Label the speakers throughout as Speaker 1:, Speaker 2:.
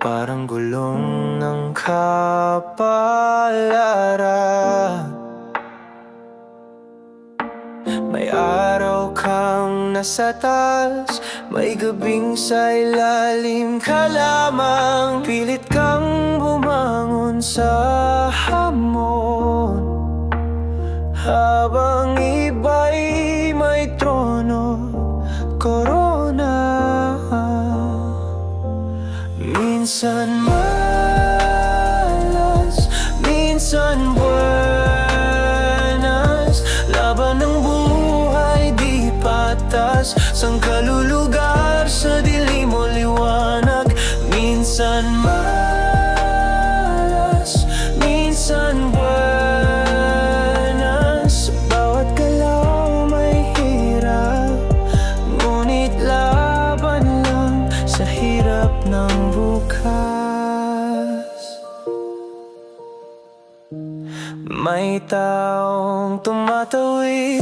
Speaker 1: parang gulong ng kapalaran. May araw kang nasa taas, may gabing sa ilalim ka lamang. Pilit kang bumangon sa hamon, habang iba'y may trono, korona. Minsan malas, minsan buenas, laban ng buhay di patas, sang kalulugar sa dilim o liwanag. Minsan malas, minsan buenas, sa bawat galaw may hirap, ngunit laban lang sa hirap ng bukas. May taong tumatawid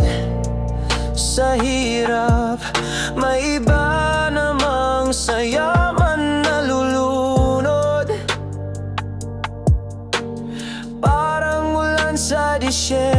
Speaker 1: sa hirap, may iba namang sa yaman nalulunod, parang ulan sa disyerto.